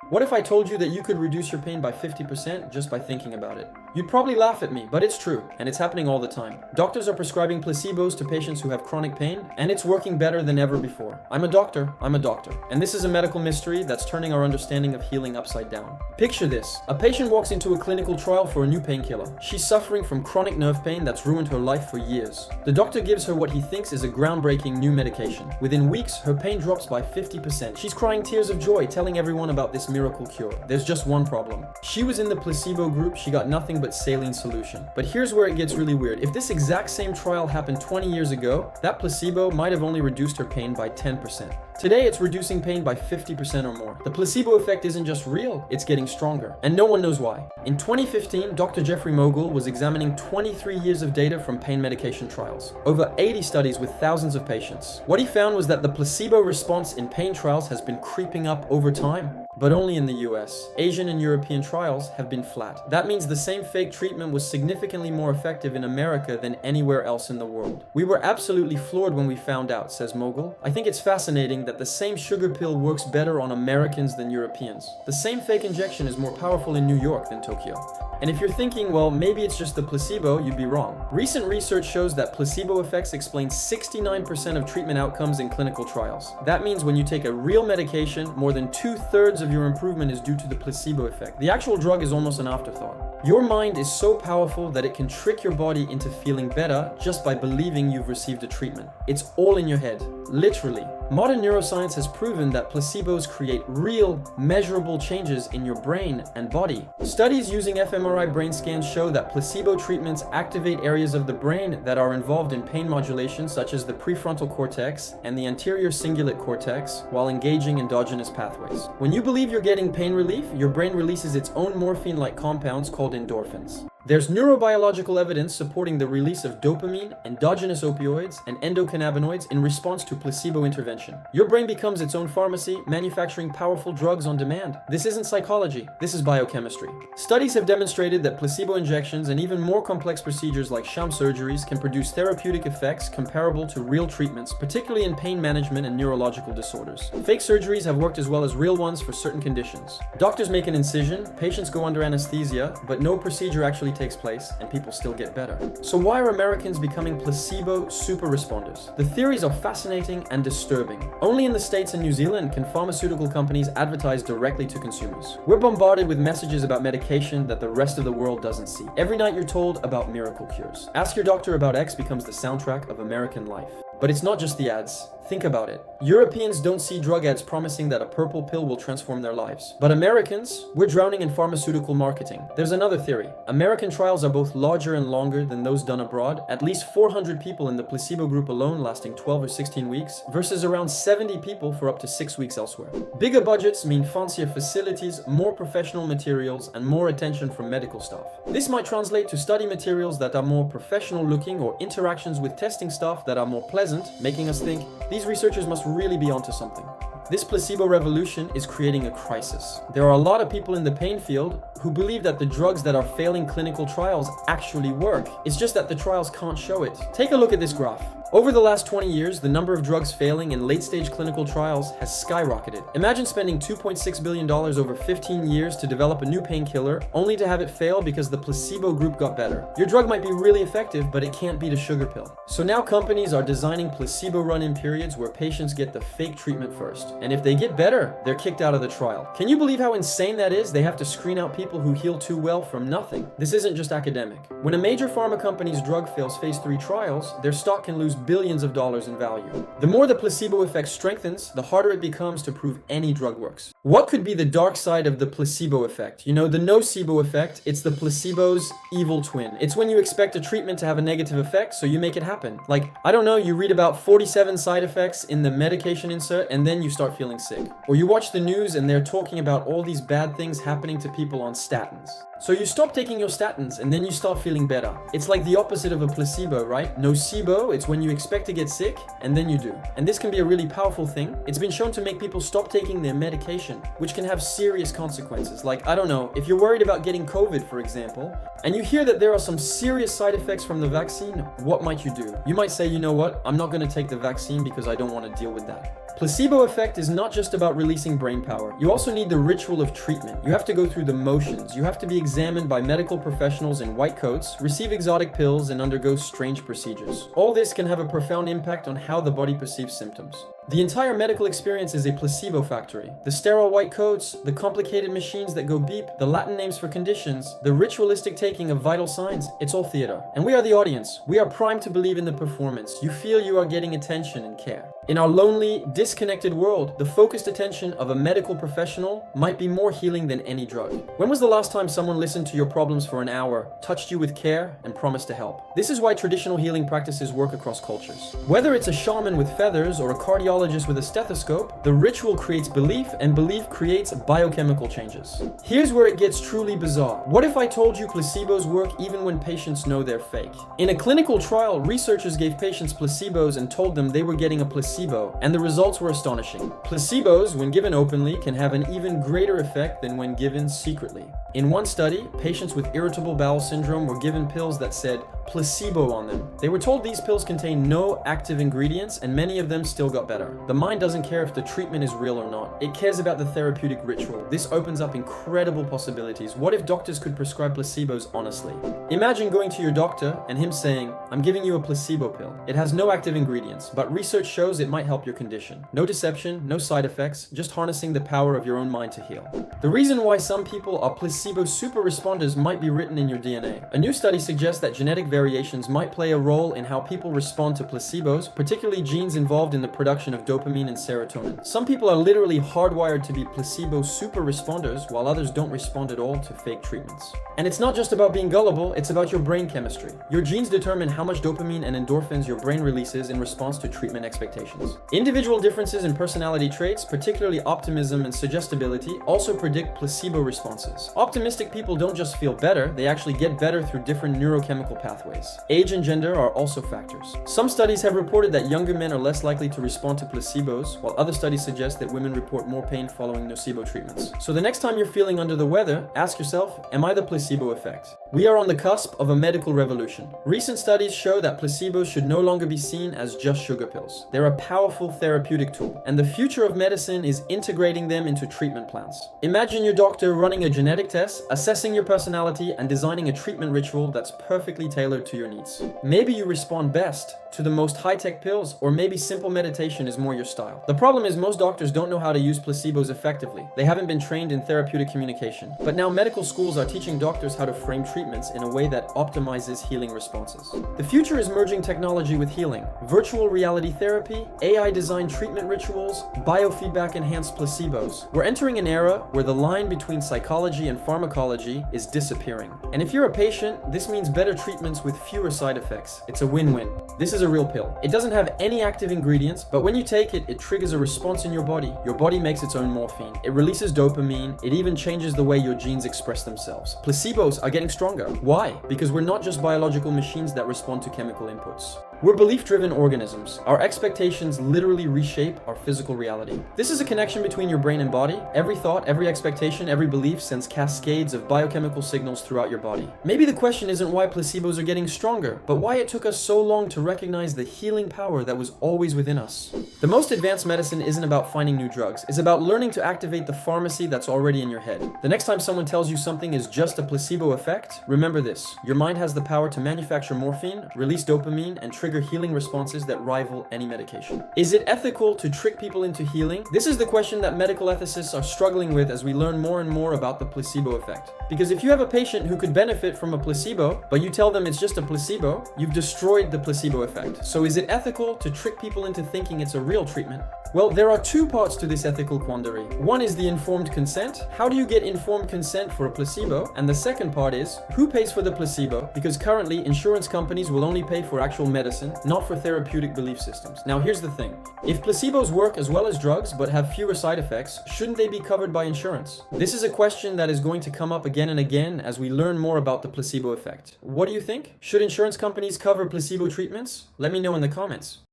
What if I told you that you could reduce your pain by 50% just by thinking about it? You'd probably laugh at me, but it's true, and it's happening all the time. Doctors are prescribing placebos to patients who have chronic pain, and it's working better than ever before. I'm a doctor, and this is a medical mystery that's turning our understanding of healing upside down. Picture this. A patient walks into a clinical trial for a new painkiller. She's suffering from chronic nerve pain that's ruined her life for years. The doctor gives her what he thinks is a groundbreaking new medication. Within weeks, her pain drops by 50%. She's crying tears of joy, telling everyone about this miracle cure. There's just one problem. She was in the placebo group, she got nothing but saline solution. But here's where it gets really weird. If this exact same trial happened 20 years ago, that placebo might have only reduced her pain by 10%. Today, it's reducing pain by 50% or more. The placebo effect isn't just real, it's getting stronger. And no one knows why. In 2015, Dr. Jeffrey Mogul was examining 23 years of data from pain medication trials. Over 80 studies with thousands of patients. What he found was that the placebo response in pain trials has been creeping up over time. But only in the US. Asian and European trials have been flat. That means the same fake treatment was significantly more effective in America than anywhere else in the world. We were absolutely floored when we found out, says Mogul. I think it's fascinating that the same sugar pill works better on Americans than Europeans. The same fake injection is more powerful in New York than Tokyo. And if you're thinking, well, maybe it's just the placebo, you'd be wrong. Recent research shows that placebo effects explain 69% of treatment outcomes in clinical trials. That means when you take a real medication, more than 2/3 of your improvement is due to the placebo effect. The actual drug is almost an afterthought. Your mind is so powerful that it can trick your body into feeling better just by believing you've received a treatment. It's all in your head, literally. Modern neuroscience has proven that placebos create real, measurable changes in your brain and body. Studies using fMRI brain scans show that placebo treatments activate areas of the brain that are involved in pain modulation, such as the prefrontal cortex and the anterior cingulate cortex, while engaging endogenous pathways. When you believe you're getting pain relief, your brain releases its own morphine-like compounds called endorphins. There's neurobiological evidence supporting the release of dopamine, endogenous opioids, and endocannabinoids in response to placebo intervention. Your brain becomes its own pharmacy, manufacturing powerful drugs on demand. This isn't psychology, this is biochemistry. Studies have demonstrated that placebo injections and even more complex procedures like sham surgeries can produce therapeutic effects comparable to real treatments, particularly in pain management and neurological disorders. Fake surgeries have worked as well as real ones for certain conditions. Doctors make an incision, patients go under anesthesia, but no procedure actually takes place and people still get better. So why are Americans becoming placebo super responders? The theories are fascinating and disturbing. Only in the States and New Zealand can pharmaceutical companies advertise directly to consumers. We're bombarded with messages about medication that the rest of the world doesn't see. Every night you're told about miracle cures. Ask Your Doctor About X becomes the soundtrack of American life. But it's not just the ads. Think about it. Europeans don't see drug ads promising that a purple pill will transform their lives. But Americans, we're drowning in pharmaceutical marketing. There's another theory. American trials are both larger and longer than those done abroad. At least 400 people in the placebo group alone lasting 12 or 16 weeks versus around 70 people for up to 6 weeks elsewhere. Bigger budgets mean fancier facilities, more professional materials, and more attention from medical staff. This might translate to study materials that are more professional looking or interactions with testing staff that are more pleasant, making us think, these researchers must really be onto something. This placebo revolution is creating a crisis. There are a lot of people in the pain field who believe that the drugs that are failing clinical trials actually work. It's just that the trials can't show it. Take a look at this graph. Over the last 20 years, the number of drugs failing in late-stage clinical trials has skyrocketed. Imagine spending $2.6 billion over 15 years to develop a new painkiller, only to have it fail because the placebo group got better. Your drug might be really effective, but it can't beat a sugar pill. So now companies are designing placebo run-in periods where patients get the fake treatment first. And if they get better, they're kicked out of the trial. Can you believe how insane that is? They have to screen out people who heal too well from nothing. This isn't just academic. When a major pharma company's drug fails phase 3 trials, their stock can lose billions of dollars in value. The more the placebo effect strengthens, the harder it becomes to prove any drug works. What could be the dark side of the placebo effect? You know, the nocebo effect, it's the placebo's evil twin. It's when you expect a treatment to have a negative effect, so you make it happen. Like, I don't know, you read about 47 side effects in the medication insert, and then you start feeling sick. Or you watch the news and they're talking about all these bad things happening to people on statins. So you stop taking your statins and then you start feeling better. It's like the opposite of a placebo, right? Nocebo, it's when you you expect to get sick, and then you do. And this can be a really powerful thing. It's been shown to make people stop taking their medication, which can have serious consequences. Like, I don't know, if you're worried about getting COVID, for example, and you hear that there are some serious side effects from the vaccine, what might you do? You might say, you know what, I'm not going to take the vaccine because I don't want to deal with that. Placebo effect is not just about releasing brain power. You also need the ritual of treatment. You have to go through the motions. You have to be examined by medical professionals in white coats, receive exotic pills, and undergo strange procedures. All this can have a profound impact on how the body perceives symptoms. The entire medical experience is a placebo factory. The sterile white coats, the complicated machines that go beep, the Latin names for conditions, the ritualistic taking of vital signs, it's all theater. And we are the audience. We are primed to believe in the performance. You feel you are getting attention and care. In our lonely, disconnected world, the focused attention of a medical professional might be more healing than any drug. When was the last time someone listened to your problems for an hour, touched you with care, and promised to help? This is why traditional healing practices work across cultures. Whether it's a shaman with feathers or a cardiologist with a stethoscope, the ritual creates belief, and belief creates biochemical changes. Here's where it gets truly bizarre. What if I told you placebos work even when patients know they're fake? In a clinical trial, researchers gave patients placebos and told them they were getting a placebo, and the results were astonishing. Placebos, when given openly, can have an even greater effect than when given secretly. In one study, patients with irritable bowel syndrome were given pills that said placebo on them. They were told these pills contain no active ingredients, and many of them still got better. The mind doesn't care if the treatment is real or not. It cares about the therapeutic ritual. This opens up incredible possibilities. What if doctors could prescribe placebos honestly? Imagine going to your doctor and him saying, "I'm giving you a placebo pill. It has no active ingredients, but research shows it might help your condition." No deception, no side effects, just harnessing the power of your own mind to heal. The reason why some people are placebo super responders might be written in your DNA. A new study suggests that genetic variations might play a role in how people respond to placebos, particularly genes involved in the production of dopamine and serotonin. Some people are literally hardwired to be placebo super responders, while others don't respond at all to fake treatments. And it's not just about being gullible, it's about your brain chemistry. Your genes determine how much dopamine and endorphins your brain releases in response to treatment expectations. Individual differences in personality traits, particularly optimism and suggestibility, also predict placebo responses. Optimistic people don't just feel better, they actually get better through different neurochemical pathways. Age and gender are also factors. Some studies have reported that younger men are less likely to respond to placebos, while other studies suggest that women report more pain following nocebo treatments. So the next time you're feeling under the weather, ask yourself, am I the placebo effect? We are on the cusp of a medical revolution. Recent studies show that placebos should no longer be seen as just sugar pills. They're a powerful therapeutic tool, and the future of medicine is integrating them into treatment plans. Imagine your doctor running a genetic test, assessing your personality, and designing a treatment ritual that's perfectly tailored to your needs. Maybe you respond best to the most high-tech pills, or maybe simple meditation is more your style. The problem is most doctors don't know how to use placebos effectively. They haven't been trained in therapeutic communication. But now medical schools are teaching doctors how to frame treatments in a way that optimizes healing responses. The future is merging technology with healing. Virtual reality therapy, AI-designed treatment rituals, biofeedback-enhanced placebos. We're entering an era where the line between psychology and pharmacology is disappearing. And if you're a patient, this means better treatments with fewer side effects. It's a win-win. This is a real pill. It doesn't have any active ingredients, but when you take it, it triggers a response in your body. Your body makes its own morphine. It releases dopamine. It even changes the way your genes express themselves. Placebos are getting stronger. Why? Because we're not just biological machines that respond to chemical inputs. We're belief-driven organisms. Our expectations literally reshape our physical reality. This is a connection between your brain and body. Every thought, every expectation, every belief sends cascades of biochemical signals throughout your body. Maybe the question isn't why placebos are getting stronger, but why it took us so long to recognize the healing power that was always within us. The most advanced medicine isn't about finding new drugs. It's about learning to activate the pharmacy that's already in your head. The next time someone tells you something is just a placebo effect, remember this. Your mind has the power to manufacture morphine, release dopamine, and trigger healing responses that rival any medication. Is it ethical to trick people into healing? This is the question that medical ethicists are struggling with as we learn more and more about the placebo effect. Because if you have a patient who could benefit from a placebo, but you tell them it's just a placebo, you've destroyed the placebo effect. So is it ethical to trick people into thinking it's a real treatment? Well, there are two parts to this ethical quandary. One is the informed consent. How do you get informed consent for a placebo? And the second part is, who pays for the placebo? Because currently, insurance companies will only pay for actual medicine. medicine, not for therapeutic belief systems. Now here's the thing. If placebos work as well as drugs but have fewer side effects, shouldn't they be covered by insurance? This is a question that is going to come up again and again as we learn more about the placebo effect. What do you think? Should insurance companies cover placebo treatments? Let me know in the comments.